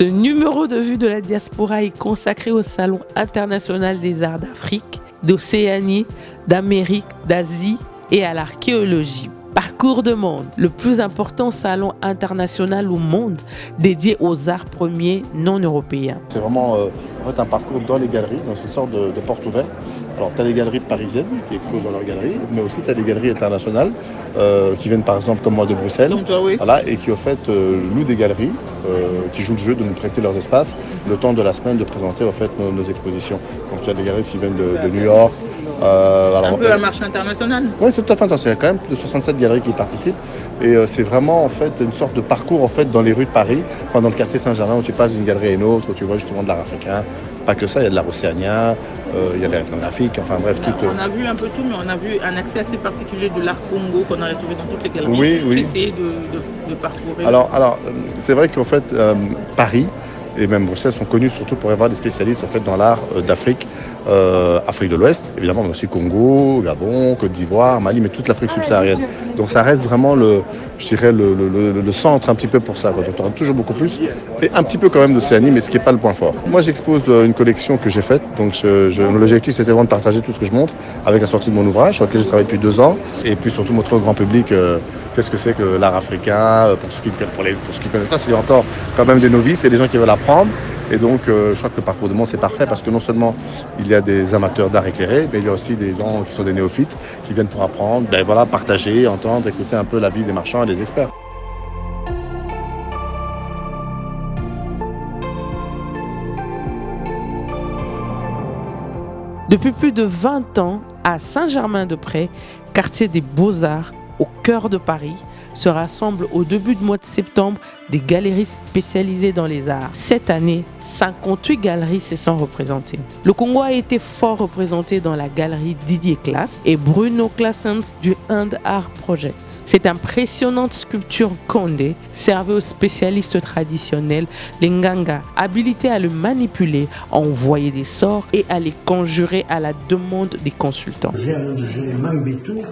Ce numéro de Vue de la diaspora est consacré au Salon international des arts d'Afrique, d'Océanie, d'Amérique, d'Asie et à l'archéologie. Parcours de monde, le plus important salon international au monde dédié aux arts premiers non européens. C'est vraiment un parcours dans les galeries, dans une sorte de porte ouverte. Alors, tu as les galeries parisiennes qui exposent dans leurs galeries, mais aussi tu as des galeries internationales qui viennent par exemple comme moi de Bruxelles, voilà, et qui au fait louent des galeries, qui jouent le jeu de nous prêter leurs espaces le temps de la semaine de présenter au fait nos expositions. Donc tu as des galeries qui viennent de New York. Un peu un marché international. Oui, c'est tout à fait intéressant. Il y a quand même plus de 67 galeries qui participent. Et c'est vraiment en fait une sorte de parcours en fait dans les rues de Paris, enfin, dans le quartier Saint-Germain où tu passes d'une galerie à une autre, où tu vois justement de l'art africain. Pas que ça, il y a de l'art océanien, il y a de l'art ethnographique, enfin bref. On a vu un peu tout, mais on a vu un accès assez particulier de l'art Congo qu'on a retrouvé dans toutes les galeries. Oui, oui. J'ai essayé de parcourir. Alors c'est vrai qu'en fait, Paris et même Bruxelles sont connus surtout pour avoir des spécialistes en fait dans l'art d'Afrique, Afrique de l'Ouest, évidemment, mais aussi Congo, Gabon, Côte d'Ivoire, Mali, mais toute l'Afrique subsaharienne. Donc ça reste vraiment le centre un petit peu pour ça. Donc on aura toujours beaucoup plus, et un petit peu quand même d'Océanie, mais ce qui n'est pas le point fort. Moi j'expose une collection que j'ai faite, donc l'objectif c'était vraiment de partager tout ce que je montre avec la sortie de mon ouvrage, sur lequel j'ai travaillé depuis 2 ans, et puis surtout montrer au grand public qu'est-ce que c'est que l'art africain, pour ceux qui ne connaissent pas, s'il y a encore quand même des novices et des gens qui veulent apprendre. Et donc, je crois que le parcours de monde, c'est parfait parce que non seulement il y a des amateurs d'art éclairé, mais il y a aussi des gens qui sont des néophytes qui viennent pour apprendre, voilà, partager, entendre, écouter un peu la vie des marchands et des experts. Depuis plus de 20 ans, à Saint-Germain-de-Prés, quartier des Beaux-Arts, au cœur de Paris, se rassemblent au début du mois de septembre des galeries spécialisées dans les arts. Cette année, 58 galeries se sont représentées. Le Congo a été fort représenté dans la galerie Didier Classe et Bruno Claessens du Hand Art Project. Cette impressionnante sculpture Condé servait aux spécialistes traditionnels, les Nganga, habilités à le manipuler, à envoyer des sorts et à les conjurer à la demande des consultants. J'ai un Mambétou,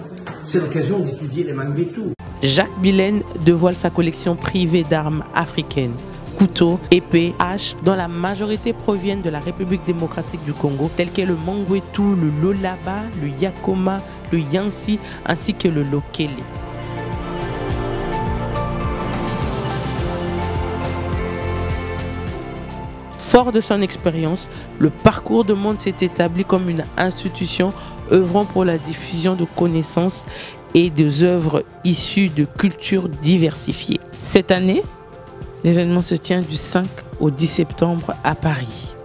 c'est l'occasion d'étudier les Mambétou. Jacques Billen dévoile sa collection privée d'armes africaines. Couteaux, épées, haches, dont la majorité proviennent de la République démocratique du Congo, tels que le Mangwetu, le Lolaba, le Yakoma, le Yansi, ainsi que le Lokele. Fort de son expérience, le Parcours de monde s'est établi comme une institution œuvrant pour la diffusion de connaissances et des œuvres issues de cultures diversifiées. Cette année, l'événement se tient du 5 au 10 septembre à Paris.